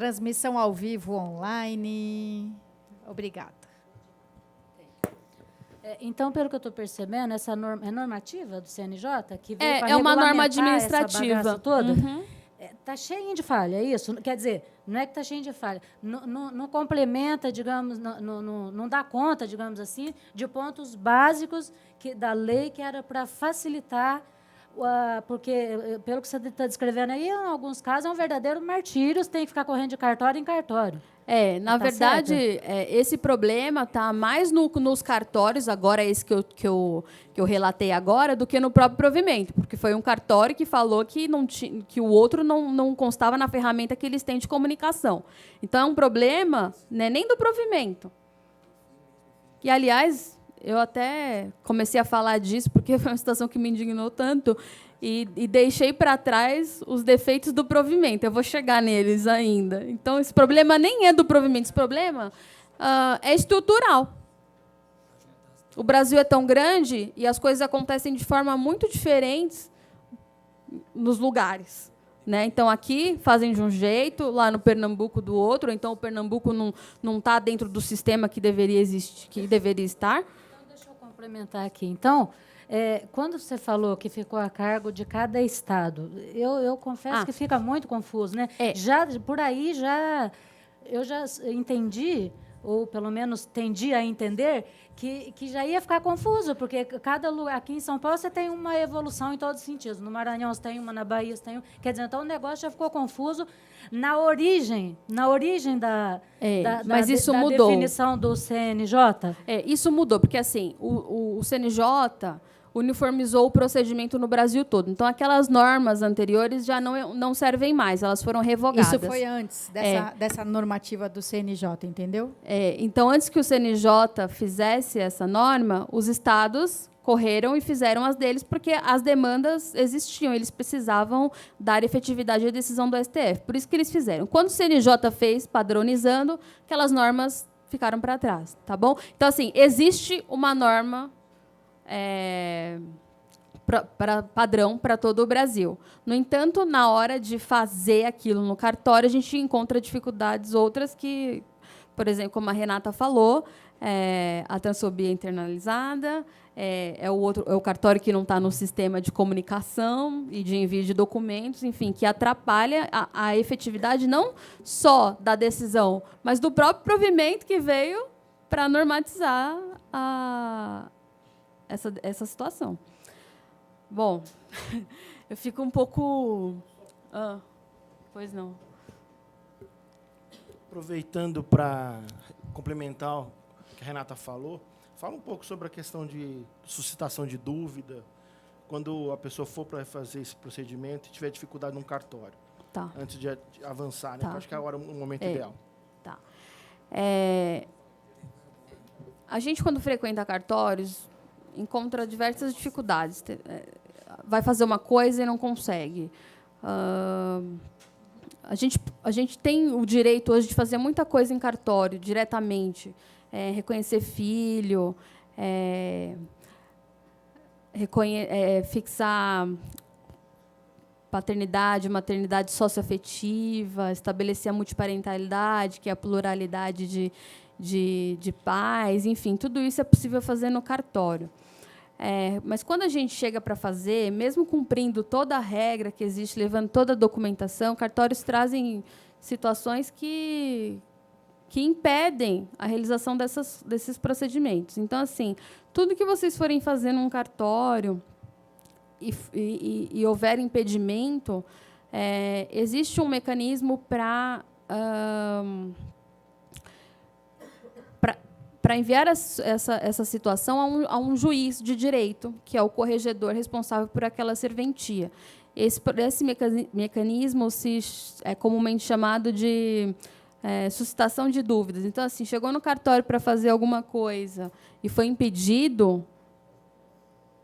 transmissão ao vivo online. Obrigada. Então, pelo que eu estou percebendo, essa norma é normativa do CNJ? Que veio É uma norma administrativa. Essa toda? Uhum. Está cheio de falha, é isso? Quer dizer, não é que está cheio de falha. Não complementa, digamos, não dá conta, digamos assim, de pontos básicos da lei que era para facilitar, porque, pelo que você está descrevendo aí, em alguns casos é um verdadeiro martírio, você tem que ficar correndo de cartório em cartório. Na verdade, esse problema está mais nos cartórios, agora esse que eu relatei agora, do que no próprio provimento, porque foi um cartório que falou que o outro não constava na ferramenta que eles têm de comunicação. Então, é um problema, né, nem do provimento. E, aliás, eu até comecei a falar disso, porque foi uma situação que me indignou tanto, e deixei para trás os defeitos do provimento. Eu vou chegar neles ainda. Então, esse problema nem é do provimento, esse problema é estrutural. O Brasil é tão grande e as coisas acontecem de forma muito diferentes nos lugares. Né? Então, aqui fazem de um jeito, lá no Pernambuco do outro, então o Pernambuco não está dentro do sistema que deveria existir, que deveria estar. Então, deixa eu complementar aqui. Então, quando você falou que ficou a cargo de cada estado, eu confesso que fica muito confuso, né? Já por aí eu já entendi, ou pelo menos tendi a entender, que já ia ficar confuso, porque cada lugar aqui em São Paulo você tem uma evolução em todos os sentidos. No Maranhão você tem uma, na Bahia você tem uma. Quer dizer, então o negócio já ficou confuso na origem da definição do CNJ. Isso mudou, porque assim, o CNJ uniformizou o procedimento no Brasil todo. Então, aquelas normas anteriores já não servem mais, elas foram revogadas. Isso foi antes dessa normativa do CNJ, entendeu? Então, antes que o CNJ fizesse essa norma, os estados correram e fizeram as deles, porque as demandas existiam, eles precisavam dar efetividade à decisão do STF. Por isso que eles fizeram. Quando o CNJ fez, padronizando, aquelas normas ficaram para trás. Tá bom? Então, assim, existe uma norma padrão para todo o Brasil. No entanto, na hora de fazer aquilo no cartório, a gente encontra dificuldades outras que, por exemplo, como a Renata falou, a transfobia internalizada, é o cartório que não está no sistema de comunicação e de envio de documentos, enfim, que atrapalha a efetividade não só da decisão, mas do próprio provimento que veio para normatizar essa situação. Bom, eu fico um pouco... pois não. Aproveitando para complementar o que a Renata falou, fala um pouco sobre a questão de suscitação de dúvida, quando a pessoa for para fazer esse procedimento e tiver dificuldade num cartório, antes de avançar, né? Acho que é o momento ideal. Tá. A gente, quando frequenta cartórios, encontra diversas dificuldades. Vai fazer uma coisa e não consegue. A gente tem o direito hoje de fazer muita coisa em cartório, diretamente. Reconhecer filho, fixar paternidade, maternidade socioafetiva, estabelecer a multiparentalidade, que é a pluralidade de pais, enfim, tudo isso é possível fazer no cartório. Mas quando a gente chega para fazer, mesmo cumprindo toda a regra que existe, levando toda a documentação, cartórios trazem situações que impedem a realização desses procedimentos. Então, assim, tudo que vocês forem fazer num cartório e houver impedimento, existe um mecanismo para enviar essa situação a um juiz de direito, que é o corregedor responsável por aquela serventia. Esse mecanismo é comumente chamado de suscitação de dúvidas. Então, assim, chegou no cartório para fazer alguma coisa e foi impedido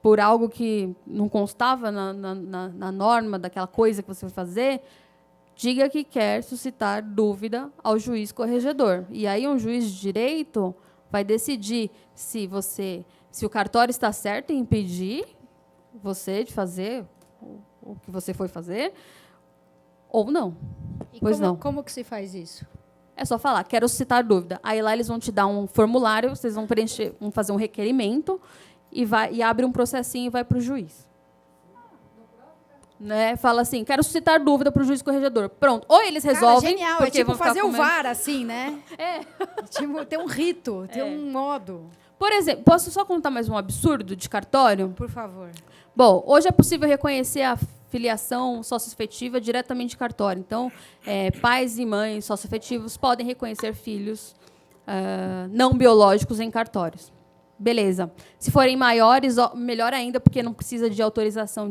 por algo que não constava na norma daquela coisa que você vai fazer, diga que quer suscitar dúvida ao juiz corregedor. E aí um juiz de direito vai decidir se o cartório está certo em impedir você de fazer o que você foi fazer, ou não. E Pois como, não. como que se faz isso? É só falar, quero suscitar dúvida. Aí lá eles vão te dar um formulário, vocês vão preencher, vão fazer um requerimento e abre um processinho e vai para o juiz. Né? Fala assim, quero suscitar dúvida para o juiz corregedor. Pronto. Ou eles resolvem... Cara, genial. É porque tipo vão ficar fazer com o medo. VAR, assim, né? É. Tipo, tem um rito, tem um modo. Por exemplo, posso só contar mais um absurdo de cartório? Por favor. Bom, hoje é possível reconhecer a filiação socioafetiva diretamente de cartório. Então, pais e mães socioafetivos podem reconhecer filhos não biológicos em cartórios. Beleza. Se forem maiores, melhor ainda, porque não precisa de autorização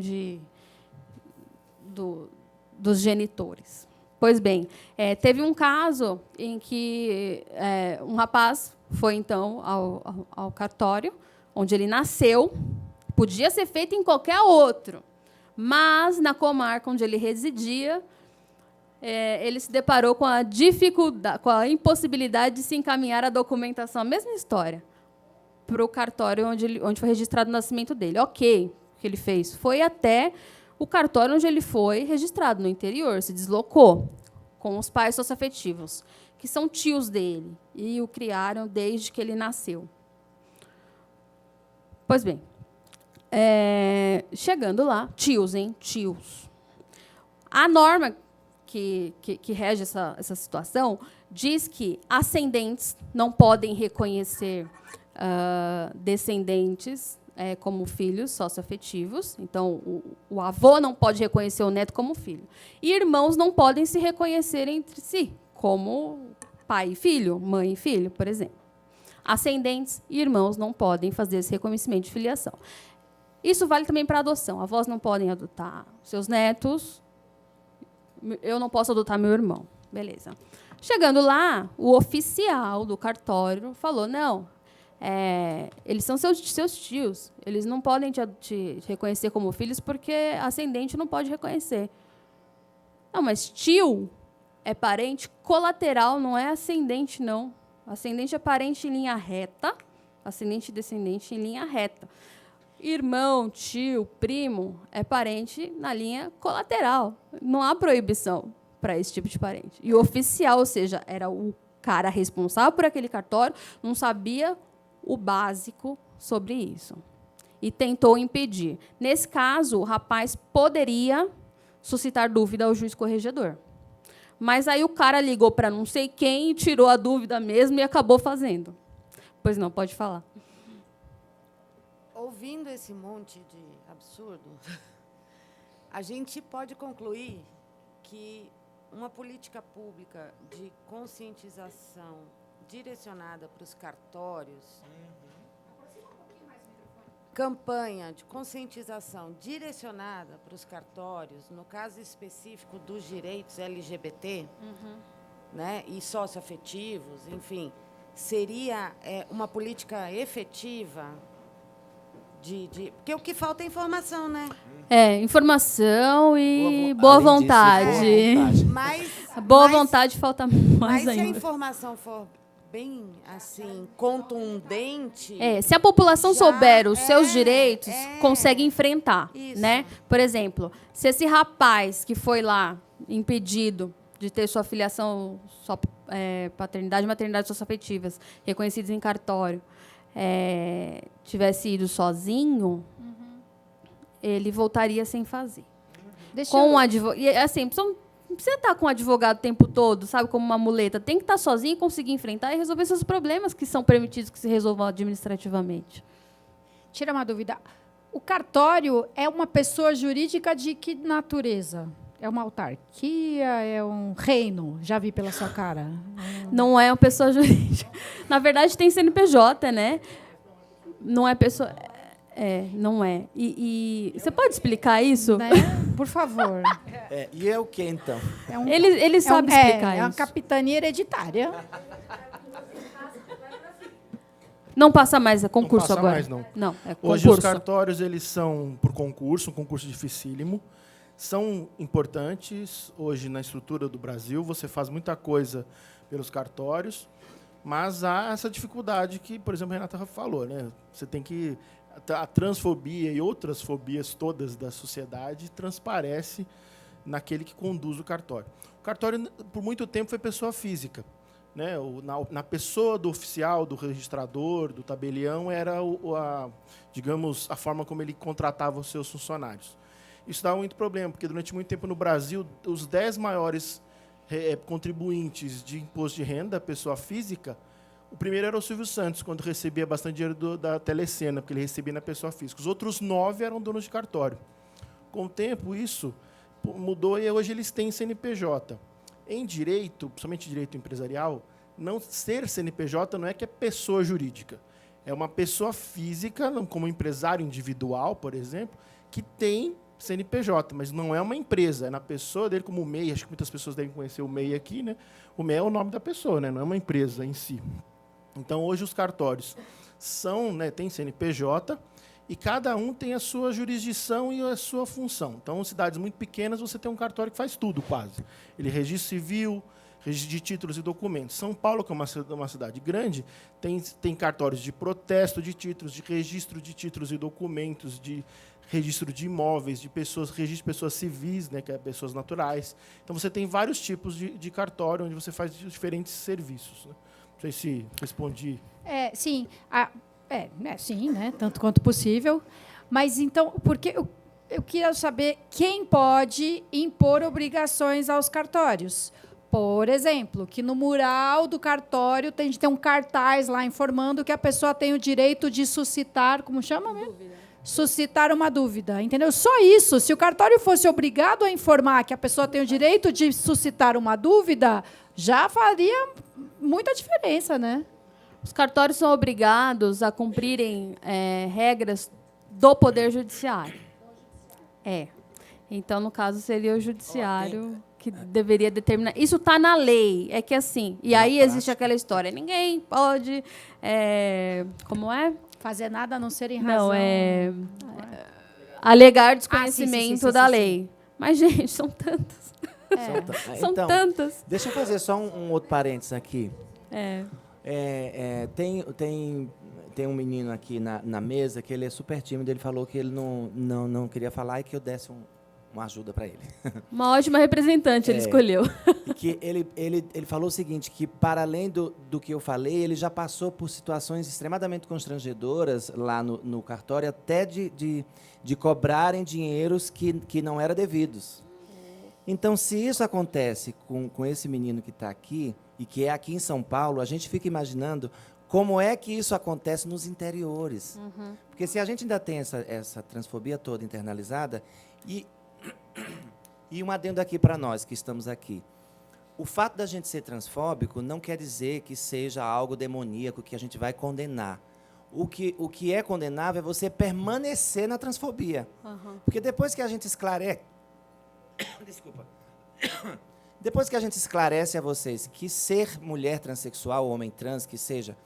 dos genitores. Pois bem, teve um caso em que um rapaz foi, então, ao cartório, onde ele nasceu. Podia ser feito em qualquer outro, mas, na comarca onde ele residia, ele se deparou com a dificuldade, com a impossibilidade de se encaminhar a documentação, a mesma história, para o cartório onde foi registrado o nascimento dele. Ok, o que ele fez? Foi até o cartório onde ele foi registrado, no interior, se deslocou com os pais socioafetivos, que são tios dele, e o criaram desde que ele nasceu. Pois bem, chegando lá, tios, hein? Tios. A norma que rege essa situação diz que ascendentes não podem reconhecer descendentes como filhos socioafetivos. Então, o avô não pode reconhecer o neto como filho. E irmãos não podem se reconhecer entre si, como pai e filho, mãe e filho, por exemplo. Ascendentes e irmãos não podem fazer esse reconhecimento de filiação. Isso vale também para adoção. Avós não podem adotar seus netos. Eu não posso adotar meu irmão. Beleza. Chegando lá, o oficial do cartório falou, não, eles são seus tios. Eles não podem te reconhecer como filhos porque ascendente não pode reconhecer. Não, mas tio é parente colateral, não é ascendente, não. Ascendente é parente em linha reta, ascendente e descendente em linha reta. Irmão, tio, primo é parente na linha colateral. Não há proibição para esse tipo de parente. E o oficial, ou seja, era o cara responsável por aquele cartório, não sabia o básico sobre isso. E tentou impedir. Nesse caso, o rapaz poderia suscitar dúvida ao juiz corregedor. Mas aí o cara ligou para não sei quem e tirou a dúvida mesmo e acabou fazendo. Pois não, pode falar. Ouvindo esse monte de absurdo, a gente pode concluir que uma política pública de conscientização direcionada para os cartórios, campanha de conscientização direcionada para os cartórios, no caso específico dos direitos LGBT, né, e socioafetivos, enfim, seria uma política efetiva porque o que falta é informação, né? Informação e boa vontade. Boa vontade falta mais mas se a ainda. informação for bem assim contundente, se a população souber os seus direitos, consegue enfrentar, isso. né? Por exemplo, se esse rapaz que foi lá impedido de ter sua filiação, sua paternidade e maternidade socioafetivas reconhecidas em cartório, tivesse ido sozinho, ele voltaria sem fazer. Com um advogado. E assim, não precisa estar com um advogado o tempo todo, sabe, como uma muleta. Tem que estar sozinho e conseguir enfrentar e resolver seus problemas que são permitidos que se resolvam administrativamente. Tira uma dúvida. O cartório é uma pessoa jurídica de que natureza? É uma autarquia? É um reino? Já vi pela sua cara. Não é uma pessoa jurídica. Na verdade, tem CNPJ, né? Não é pessoa... não é. E você pode explicar isso? Né? Por favor. E é o que, então? Ele sabe explicar isso. É uma capitania hereditária. Não passa mais, é concurso não passa agora. Mais, não. Não, é concurso. Hoje os cartórios eles são por concurso, um concurso dificílimo. São importantes hoje na estrutura do Brasil. Você faz muita coisa pelos cartórios, mas há essa dificuldade que, por exemplo, a Renata falou, né? Você tem que a transfobia e outras fobias todas da sociedade transparece naquele que conduz o cartório. O cartório, por muito tempo, foi pessoa física, né? Na pessoa do oficial, do registrador, do tabelião, era digamos, a forma como ele contratava os seus funcionários. Isso dá muito problema, porque durante muito tempo no Brasil, os 10 maiores contribuintes de imposto de renda, pessoa física, o primeiro era o Silvio Santos, quando recebia bastante dinheiro da Telecena, porque ele recebia na pessoa física. Os outros 9 eram donos de cartório. Com o tempo, isso mudou e hoje eles têm CNPJ. Em direito, principalmente direito empresarial, não ser CNPJ não é que é pessoa jurídica. É uma pessoa física, como empresário individual, por exemplo, que tem CNPJ, mas não é uma empresa, é na pessoa dele, como o MEI. Acho que muitas pessoas devem conhecer o MEI aqui, né? O MEI é o nome da pessoa, né? Não é uma empresa em si. Então, hoje, os cartórios têm CNPJ e cada um tem a sua jurisdição e a sua função. Então, em cidades muito pequenas, você tem um cartório que faz tudo, quase. Ele registra civil, registro de títulos e documentos. São Paulo, que é uma cidade grande, tem cartórios de protesto de títulos, de registro de títulos e documentos, de registro de imóveis, de pessoas, registro de pessoas civis, né, que é pessoas naturais. Então, você tem vários tipos de cartório onde você faz diferentes serviços. Né? Não sei se respondi. Sim. Sim, né? Tanto quanto possível. Mas, então, porque eu queria saber quem pode impor obrigações aos cartórios. Por exemplo, que no mural do cartório tem de ter um cartaz lá informando que a pessoa tem o direito de suscitar, como chama mesmo? Suscitar uma dúvida, entendeu? Só isso. Se o cartório fosse obrigado a informar que a pessoa tem o direito de suscitar uma dúvida, já faria muita diferença, né? Os cartórios são obrigados a cumprirem regras do Poder Judiciário. Então, no caso, seria o Judiciário que deveria determinar. Isso está na lei. É que assim. E aí existe aquela história. Ninguém pode. Como é? Fazer nada a não ser em razão. Alegar desconhecimento da lei. Mas, gente, são tantas. São então, tantas. Deixa eu fazer só um outro parênteses aqui. Tem um menino aqui na mesa que ele é super tímido. Ele falou que ele não queria falar e que eu desse uma ajuda para ele. Uma ótima representante ele escolheu. Que ele falou o seguinte, que para além do que eu falei, ele já passou por situações extremadamente constrangedoras lá no cartório, até de cobrarem dinheiros que não eram devidos. Então, se isso acontece com esse menino que está aqui, e que é aqui em São Paulo, a gente fica imaginando como é que isso acontece nos interiores. Uhum. Porque se a gente ainda tem essa transfobia toda internalizada, e um adendo aqui para nós que estamos aqui, o fato da gente ser transfóbico não quer dizer que seja algo demoníaco que a gente vai condenar. O que é condenável é você permanecer na transfobia. Uhum. Porque depois que a gente esclarece... Desculpa. Depois que a gente esclarece a vocês que ser mulher transexual, homem trans, que seja,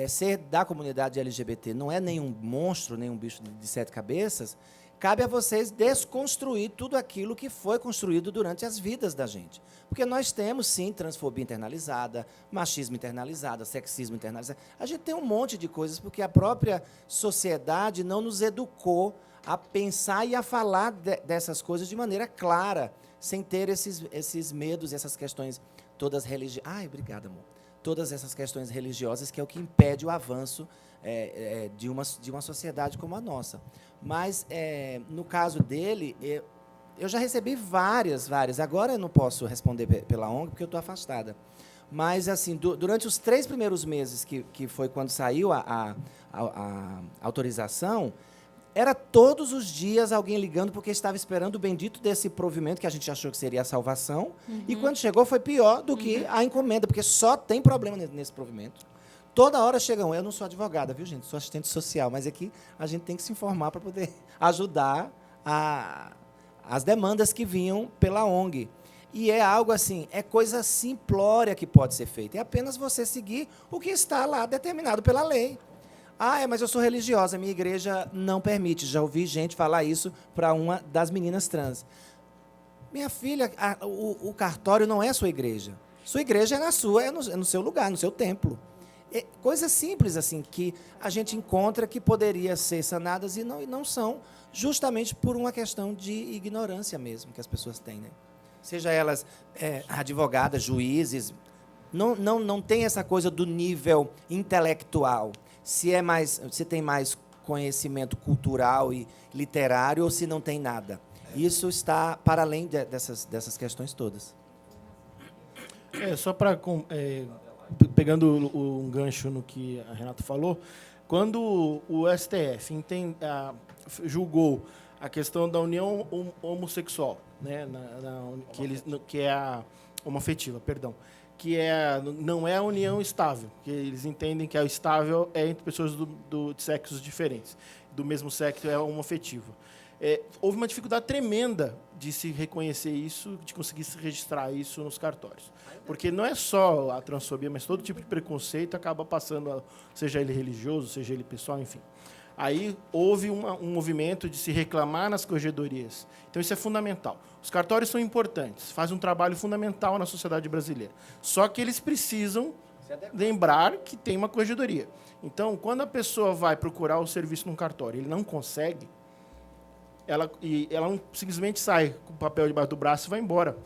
ser da comunidade LGBT não é nenhum monstro, nenhum bicho de 7 cabeças, cabe a vocês desconstruir tudo aquilo que foi construído durante as vidas da gente. Porque nós temos, sim, transfobia internalizada, machismo internalizado, sexismo internalizado. A gente tem um monte de coisas porque a própria sociedade não nos educou a pensar e a falar dessas coisas de maneira clara, sem ter esses medos, essas questões todas religiosas. Ai, obrigada, amor. Todas essas questões religiosas, que é o que impede o avanço de uma sociedade como a nossa. Mas, no caso dele, eu já recebi várias. Agora eu não posso responder pela ONG, porque eu estou afastada. Mas, assim, durante os 3 primeiros meses, que foi quando saiu a autorização, era todos os dias alguém ligando porque estava esperando o bendito desse provimento, que a gente achou que seria a salvação, e quando chegou foi pior do que a encomenda, porque só tem problema nesse provimento. Toda hora chegam. Eu não sou advogada, viu, gente? Sou assistente social, mas aqui a gente tem que se informar para poder ajudar as demandas que vinham pela ONG. E é algo assim, é coisa simplória que pode ser feita. É apenas você seguir o que está lá determinado pela lei. Mas eu sou religiosa, minha igreja não permite. Já ouvi gente falar isso para uma das meninas trans. Minha filha, o cartório não é sua igreja. Sua igreja é no seu lugar, no seu templo. Coisas simples assim que a gente encontra que poderia ser sanadas e não são, justamente por uma questão de ignorância mesmo que as pessoas têm, né? Seja elas advogadas, juízes, não tem essa coisa do nível intelectual. Se tem mais conhecimento cultural e literário ou se não tem nada. Isso está para além dessas questões todas. Só para pegando um gancho no que a Renata falou, quando o STF julgou a questão da união homossexual, né, que é a homoafetiva, perdão, que não é a união estável, que eles entendem que a estável é entre pessoas de sexos diferentes, do mesmo sexo é homoafetiva. Houve uma dificuldade tremenda de se reconhecer isso, de conseguir se registrar isso nos cartórios. Porque não é só a transfobia, mas todo tipo de preconceito acaba passando, seja ele religioso, seja ele pessoal, enfim. Aí houve um movimento de se reclamar nas corregedorias. Então, isso é fundamental. Os cartórios são importantes, fazem um trabalho fundamental na sociedade brasileira. Só que eles precisam lembrar que tem uma corregedoria. Então, quando a pessoa vai procurar o serviço num cartório, ele não consegue, ela não simplesmente sai com o papel debaixo do braço e vai embora,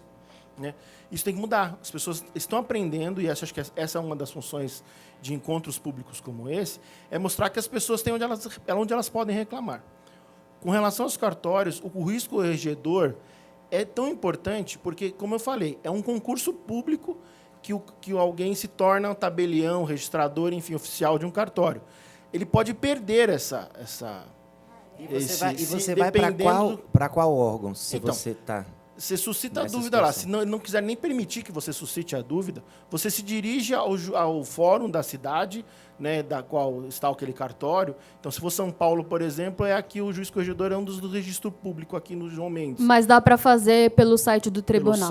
né? Isso tem que mudar. As pessoas estão aprendendo, e acho que essa é uma das funções de encontros públicos como esse, é mostrar que as pessoas têm onde elas podem reclamar. Com relação aos cartórios, o risco corregedor é tão importante porque, como eu falei, é um concurso público que alguém se torna um tabelião, registrador, enfim, oficial de um cartório. Ele pode perder essa E você vai para qual órgão, se então, você está... Você suscita a dúvida lá. Se não quiser nem permitir que você suscite a dúvida, você se dirige ao fórum da cidade, né, da qual está aquele cartório. Então, se for São Paulo, por exemplo, aqui o juiz corregedor é um dos do registro público aqui no João Mendes. Mas dá para fazer pelo site do tribunal.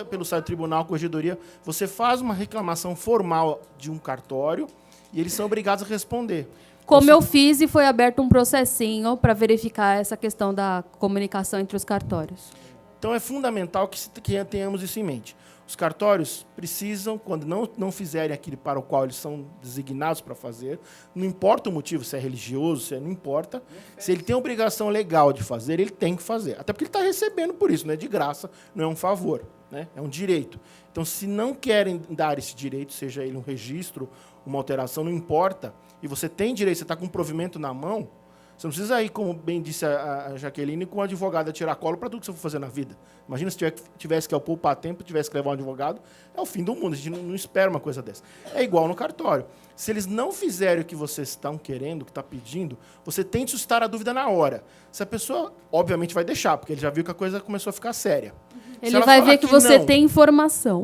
Pelo site do tribunal, corregedoria, você faz uma reclamação formal de um cartório e eles são obrigados a responder. Como eu fiz e foi aberto um processinho para verificar essa questão da comunicação entre os cartórios. Então, é fundamental que tenhamos isso em mente. Os cartórios precisam, quando não fizerem aquilo para o qual eles são designados para fazer, não importa o motivo, se é religioso, não importa, se ele tem a obrigação legal de fazer, ele tem que fazer. Até porque ele está recebendo por isso, não é de graça, não é um favor, né? É um direito. Então, se não querem dar esse direito, seja ele um registro, uma alteração, não importa, e você tem direito, você está com um provimento na mão, você não precisa ir, como bem disse a Jaqueline, com um advogado a tirar colo para tudo que você for fazer na vida. Imagina se tivesse que poupar tempo, tivesse que levar um advogado, é o fim do mundo, a gente não espera uma coisa dessa. É igual no cartório. Se eles não fizerem o que vocês estão querendo, o que está pedindo, você tem de suscitar a dúvida na hora. Se a pessoa, obviamente, vai deixar, porque ele já viu que a coisa começou a ficar séria. Ele vai ver que você tem informação.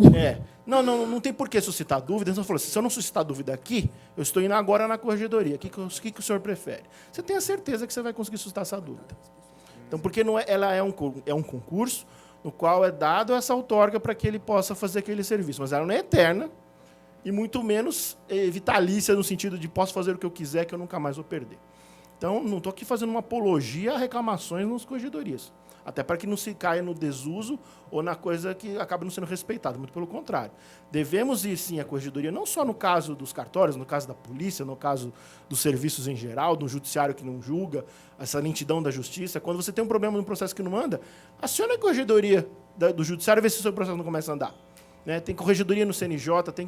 Não tem por que suscitar dúvida. Então, falou, se eu não suscitar dúvida aqui, eu estou indo agora na corregedoria. O que o senhor prefere? Você tem a certeza que você vai conseguir suscitar essa dúvida. Então, porque ela é um concurso no qual é dado essa outorga para que ele possa fazer aquele serviço. Mas ela não é eterna e muito menos vitalícia no sentido de posso fazer o que eu quiser que eu nunca mais vou perder. Então, não estou aqui fazendo uma apologia a reclamações nas corregedorias. Até para que não se caia no desuso ou na coisa que acaba não sendo respeitada. Muito pelo contrário. Devemos ir, sim, à corregedoria, não só no caso dos cartórios, no caso da polícia, no caso dos serviços em geral, do judiciário que não julga, essa lentidão da justiça. Quando você tem um problema num processo que não anda, acione a corregedoria do judiciário e vê se o seu processo não começa a andar. Né? Tem corregedoria no CNJ, tem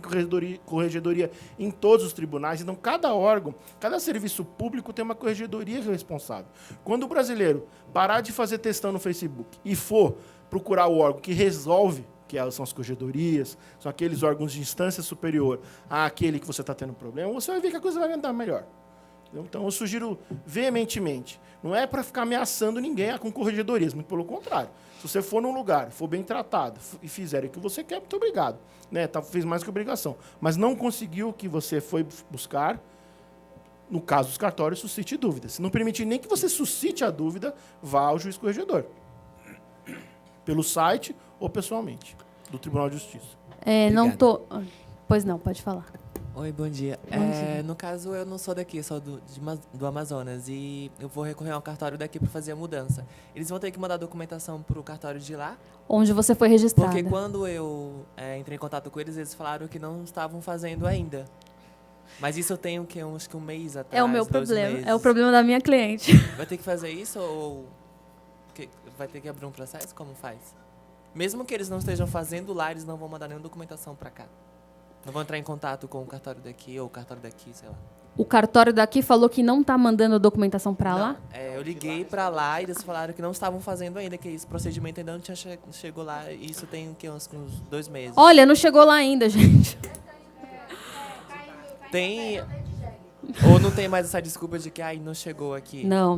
corregedoria em todos os tribunais. Então, cada órgão, cada serviço público tem uma corregedoria responsável. Quando o brasileiro parar de fazer textão no Facebook e for procurar o órgão que resolve, que são as corregedorias, são aqueles órgãos de instância superior àquele que você está tendo problema, você vai ver que a coisa vai andar melhor. Então, eu sugiro veementemente, não é para ficar ameaçando ninguém com corregedorias, muito pelo contrário. Se você for num lugar, for bem tratado e fizer o que você quer, muito obrigado. Né? Fez mais que obrigação. Mas não conseguiu o que você foi buscar, no caso dos cartórios, suscite dúvida. Se não permitir nem que você suscite a dúvida, vá ao juiz corregedor. Pelo site ou pessoalmente, do Tribunal de Justiça. Pois não, pode falar. Oi, bom dia. No caso, eu não sou daqui, sou do Amazonas. E eu vou recorrer ao cartório daqui para fazer a mudança. Eles vão ter que mandar documentação para o cartório de lá? Onde você foi registrada. Porque quando eu entrei em contato com eles, eles falaram que não estavam fazendo ainda. Mas isso eu tenho o quê? Acho que um mês atrás. É o meu 2 problema. meses. É o problema da minha cliente. Vai ter que fazer isso ou vai ter que abrir um processo? Como faz? Mesmo que eles não estejam fazendo lá, eles não vão mandar nenhuma documentação para cá. Não vão entrar em contato com o cartório daqui ou o cartório daqui, sei lá. O cartório daqui falou que não está mandando documentação para lá? Eu liguei para lá e eles falaram que não estavam fazendo ainda, que esse procedimento ainda não tinha chegou lá. E isso tem o quê? Uns 2 meses. Olha, não chegou lá ainda, gente. Tem... Ou não tem mais essa desculpa de que não chegou aqui? Não,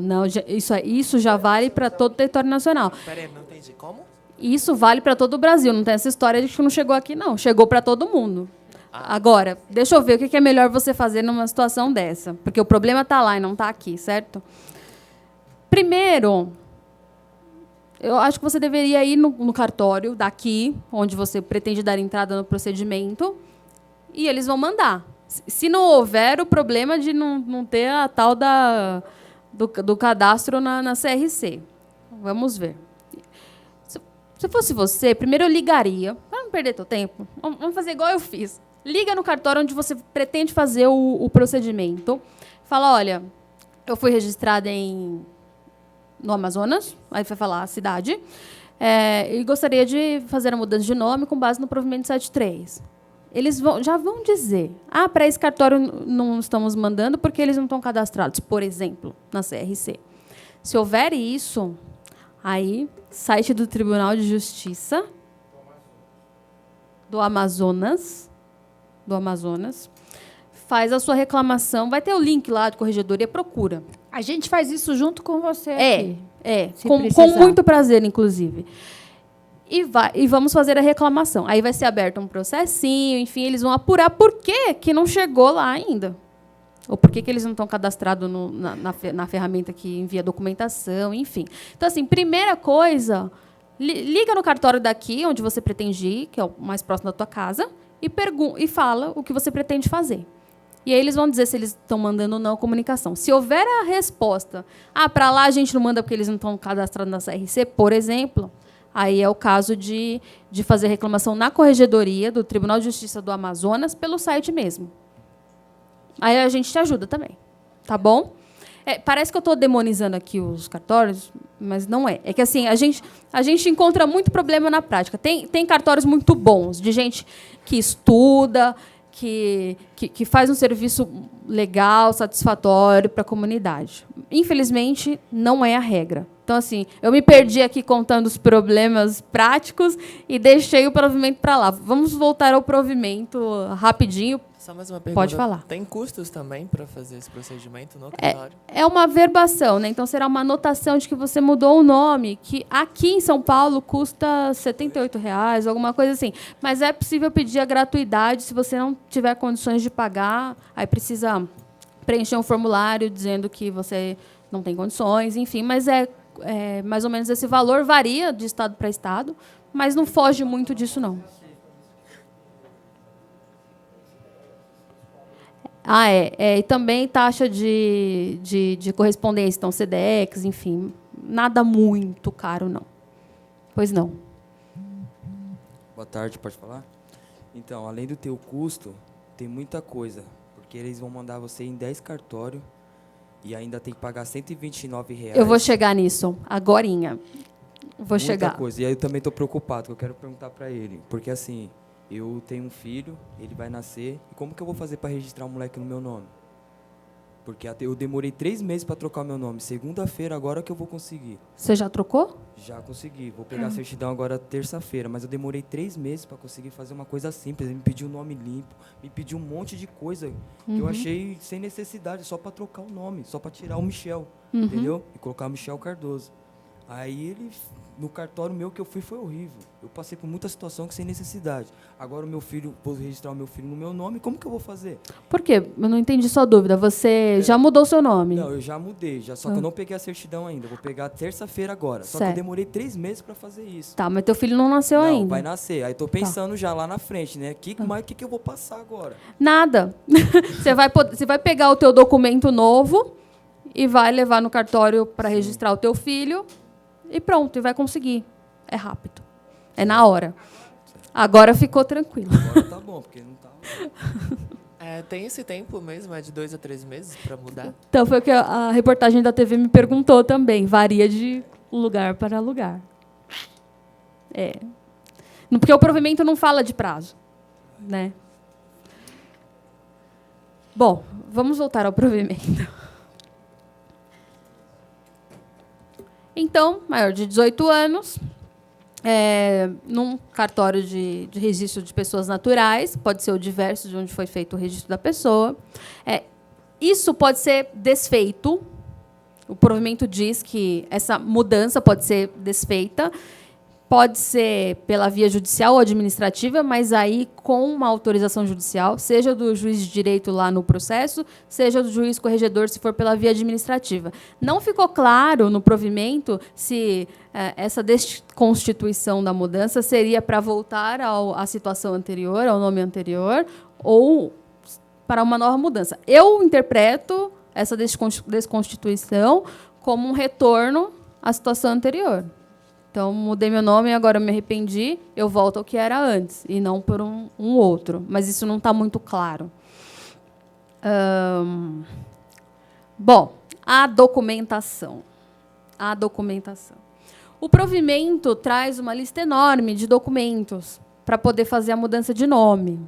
isso já vale para todo o território nacional. Peraí, não entendi. Como? Isso vale para todo o Brasil. Não tem essa história de que não chegou aqui, não. Chegou para todo mundo. Agora, deixa eu ver o que é melhor você fazer numa situação dessa. Porque o problema está lá e não está aqui, certo? Primeiro, eu acho que você deveria ir no cartório daqui, onde você pretende dar entrada no procedimento, e eles vão mandar. Se não houver o problema de não ter a tal do cadastro na CRC. Vamos ver. Se fosse você, primeiro eu ligaria, para não perder teu tempo, vamos fazer igual eu fiz. Liga no cartório onde você pretende fazer o procedimento. Fala, olha, eu fui registrada no Amazonas, aí vai falar a cidade, e gostaria de fazer a mudança de nome com base no provimento 73. Eles já vão dizer, para esse cartório não estamos mandando porque eles não estão cadastrados, por exemplo, na CRC. Se houver isso, aí, site do Tribunal de Justiça do Amazonas, faz a sua reclamação, vai ter o link lá de corregedoria, procura. A gente faz isso junto com você aqui. Com muito prazer, inclusive. E vamos fazer a reclamação. Aí vai ser aberto um processinho, enfim, eles vão apurar por que não chegou lá ainda. Ou por que eles não estão cadastrados na ferramenta que envia documentação, enfim. Então, assim, primeira coisa, liga no cartório daqui, onde você pretende ir, que é o mais próximo da tua casa, e fala o que você pretende fazer. E aí eles vão dizer se eles estão mandando ou não a comunicação. Se houver a resposta, para lá a gente não manda porque eles não estão cadastrados na CRC, por exemplo, aí é o caso de fazer reclamação na corregedoria do Tribunal de Justiça do Amazonas pelo site mesmo. Aí a gente te ajuda também. Tá bom? Parece que eu estou demonizando aqui os cartórios, mas não é. É que assim, a gente encontra muito problema na prática. Tem cartórios muito bons, de gente que estuda, que faz um serviço legal, satisfatório para a comunidade. Infelizmente, não é a regra. Então, assim, eu me perdi aqui contando os problemas práticos e deixei o provimento para lá. Vamos voltar ao provimento rapidinho. Só mais uma pergunta. Pode falar. Tem custos também para fazer esse procedimento no cartório? É uma verbação, né? Então, será uma anotação de que você mudou o nome, que aqui em São Paulo custa R$ 78, alguma coisa assim. Mas é possível pedir a gratuidade se você não tiver condições de pagar. Aí precisa preencher um formulário dizendo que você não tem condições, enfim. Mas mais ou menos esse valor, varia de estado para estado, mas não foge muito disso, não. E também taxa de correspondência, então SEDEX, enfim, nada muito caro, não. Pois não. Boa tarde, pode falar? Então, além do teu custo, tem muita coisa, porque eles vão mandar você em 10 cartórios e ainda tem que pagar R$ 129. Eu vou chegar nisso, agorinha. Vou chegar. Muita coisa. E aí eu também estou preocupado, que eu quero perguntar para ele, porque assim, eu tenho um filho, ele vai nascer, e como que eu vou fazer para registrar um moleque no meu nome? Porque eu demorei 3 meses para trocar o meu nome. Segunda-feira, agora que eu vou conseguir. Você já trocou? Já consegui. Vou pegar a certidão agora terça-feira. Mas eu demorei 3 meses para conseguir fazer uma coisa simples. Ele me pediu um nome limpo, me pediu um monte de coisa que eu achei sem necessidade, só para trocar o nome, só para tirar o Michel, entendeu? E colocar o Michel Cardoso. Aí ele, no cartório meu que eu fui, foi horrível. Eu passei por muita situação que sem necessidade. Agora o meu filho, vou registrar o meu filho no meu nome, como que eu vou fazer? Por quê? Eu não entendi sua dúvida. Você já mudou o seu nome? Não, eu já mudei, só que eu não peguei a certidão ainda. Vou pegar terça-feira agora. Só que eu demorei 3 meses para fazer isso. Tá, mas teu filho não nasceu ainda. Não, vai nascer. Aí tô pensando já lá na frente, né? Mas o que eu vou passar agora? Nada. Você vai pegar o teu documento novo e vai levar no cartório para registrar o teu filho e pronto, e vai conseguir. É rápido. É na hora. Agora ficou tranquilo. Agora tá bom, porque não tá... Tem esse tempo mesmo? É de 2 a 3 meses para mudar? Então, foi o que a reportagem da TV me perguntou também. Varia de lugar para lugar. Porque o provimento não fala de prazo, né? Bom, vamos voltar ao provimento. Então, maior de 18 anos, num cartório de registro de pessoas naturais, pode ser o diverso de onde foi feito o registro da pessoa. Isso pode ser desfeito. O provimento diz que essa mudança pode ser desfeita. Pode ser pela via judicial ou administrativa, mas aí com uma autorização judicial, seja do juiz de direito lá no processo, seja do juiz corregedor, se for pela via administrativa. Não ficou claro no provimento se essa desconstituição da mudança seria para voltar à situação anterior, ao nome anterior, ou para uma nova mudança. Eu interpreto essa desconstituição como um retorno à situação anterior. Então, mudei meu nome, agora eu me arrependi, eu volto ao que era antes, e não por um outro. Mas isso não está muito claro. Bom, a documentação. O provimento traz uma lista enorme de documentos para poder fazer a mudança de nome.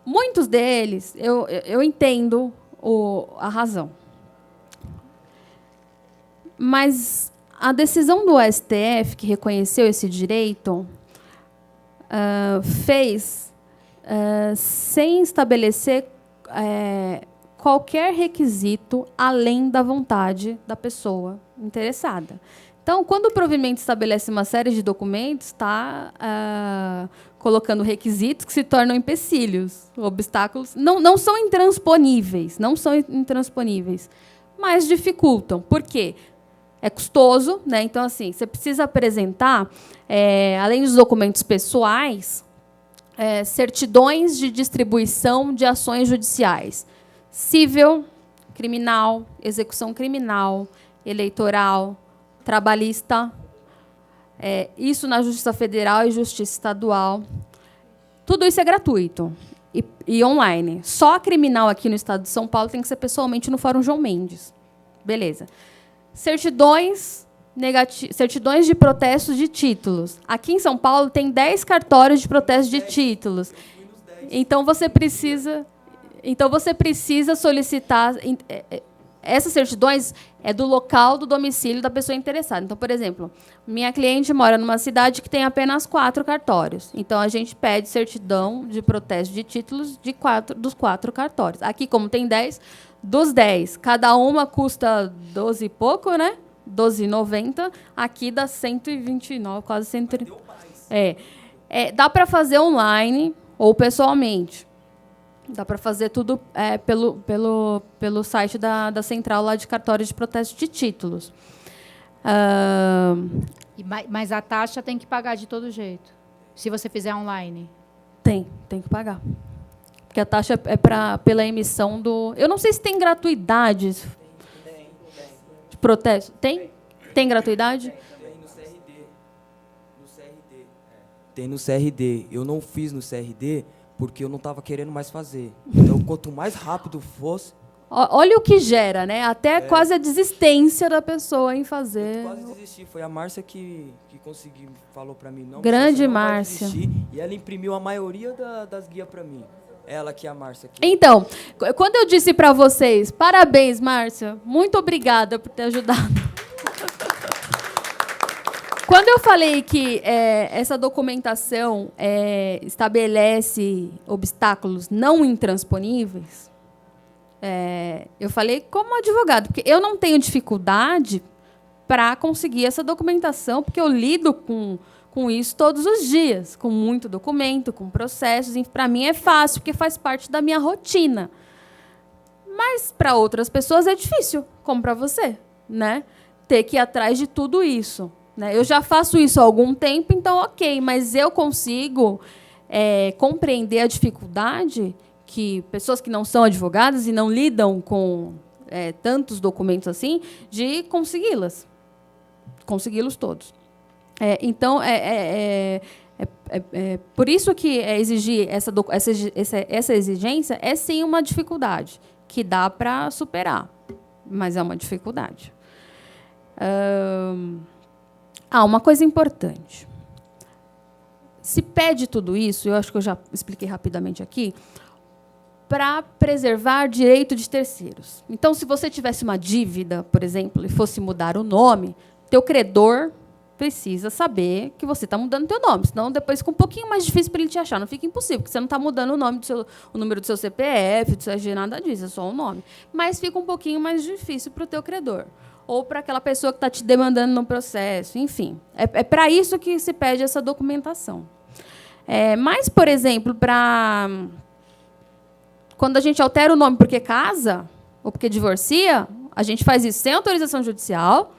Muitos deles, eu entendo a razão. Mas a decisão do STF, que reconheceu esse direito, fez sem estabelecer qualquer requisito além da vontade da pessoa interessada. Então, quando o provimento estabelece uma série de documentos, está colocando requisitos que se tornam empecilhos, obstáculos. Não são intransponíveis, mas dificultam. Por quê? É custoso, né? Então, assim, você precisa apresentar, além dos documentos pessoais, certidões de distribuição de ações judiciais. Civil, criminal, execução criminal, eleitoral, trabalhista, isso na Justiça Federal e Justiça Estadual. Tudo isso é gratuito e online. Só a criminal aqui no estado de São Paulo tem que ser pessoalmente no Fórum João Mendes. Beleza. Certidões de protestos de títulos. Aqui em São Paulo tem 10 cartórios de protestos de títulos. Então você precisa solicitar. Essas certidões é do local do domicílio da pessoa interessada. Então, por exemplo, minha cliente mora numa cidade que tem apenas 4 cartórios. Então a gente pede certidão de protesto de títulos dos 4 cartórios. Aqui, como tem 10, dos 10, cada uma custa 12 e pouco, né? 12,90. Aqui dá 129, quase 130. Dá para fazer online ou pessoalmente. Dá para fazer tudo pelo site da central lá de cartórios de protesto de títulos. Mas a taxa tem que pagar de todo jeito, se você fizer online. Tem que pagar. Porque a taxa é pela emissão do... Eu não sei se tem gratuidade de protesto. Tem? Tem gratuidade? Tem no CRD. Tem no CRD. Eu não fiz no CRD porque eu não estava querendo mais fazer. Então, quanto mais rápido fosse... Olha o que gera, né? Até quase a desistência da pessoa em fazer. Eu quase desisti. Foi a Márcia que conseguiu, falou para mim. Não, grande não Márcia. E ela imprimiu a maioria das guias para mim. Ela que é a Márcia aqui. Então, quando eu disse para vocês, parabéns, Márcia, muito obrigada por ter ajudado. Quando eu falei que essa documentação estabelece obstáculos não intransponíveis, eu falei como advogado, porque eu não tenho dificuldade para conseguir essa documentação, porque eu lido com isso todos os dias, com muito documento, com processos. Para mim é fácil, porque faz parte da minha rotina. Mas para outras pessoas é difícil, como para você, né? Ter que ir atrás de tudo isso. Né? Eu já faço isso há algum tempo, então ok, mas eu consigo compreender a dificuldade que pessoas que não são advogadas e não lidam com tantos documentos assim, de consegui-los todos. Então, Por isso que exigir essa exigência é, sim, uma dificuldade, que dá para superar, mas é uma dificuldade. Uma coisa importante. Se pede tudo isso, eu acho que eu já expliquei rapidamente aqui, para preservar direito de terceiros. Então, se você tivesse uma dívida, por exemplo, e fosse mudar o nome, teu credor precisa saber que você está mudando o teu nome, senão depois fica um pouquinho mais difícil para ele te achar. Não fica impossível, porque você não está mudando o número do seu CPF, do seu RG, nada disso, é só o nome. Mas fica um pouquinho mais difícil para o teu credor, ou para aquela pessoa que está te demandando no processo, enfim. É para isso que se pede essa documentação. Mas, por exemplo, quando a gente altera o nome porque casa, ou porque divorcia, a gente faz isso sem autorização judicial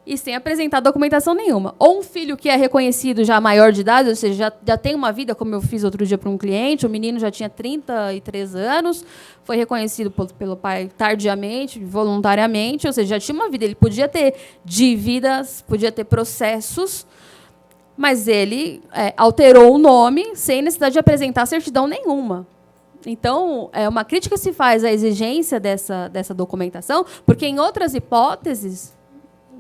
e sem apresentar documentação nenhuma. Ou um filho que é reconhecido já maior de idade, ou seja, já tem uma vida, como eu fiz outro dia para um cliente, o menino já tinha 33 anos, foi reconhecido pelo pai tardiamente, voluntariamente, ou seja, já tinha uma vida. Ele podia ter dívidas, podia ter processos, mas ele alterou o nome sem necessidade de apresentar certidão nenhuma. Então, uma crítica se faz à exigência dessa documentação, porque, em outras hipóteses,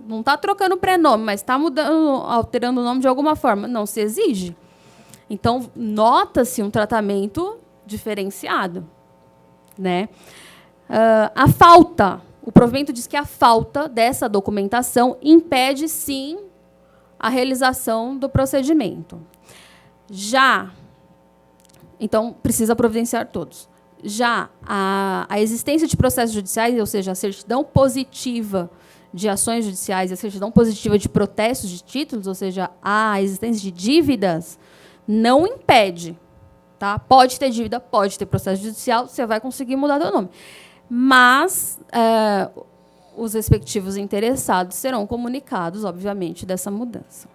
não está trocando o prenome, mas está alterando o nome de alguma forma. Não se exige. Então, nota-se um tratamento diferenciado, né? A falta, o provimento diz que a falta dessa documentação impede, sim, a realização do procedimento. Então, precisa providenciar todos. Já a existência de processos judiciais, ou seja, a certidão positiva de ações judiciais e a certidão positiva de protestos de títulos, ou seja, a existência de dívidas, não impede. Tá? Pode ter dívida, pode ter processo judicial, você vai conseguir mudar seu nome. Mas os respectivos interessados serão comunicados, obviamente, dessa mudança.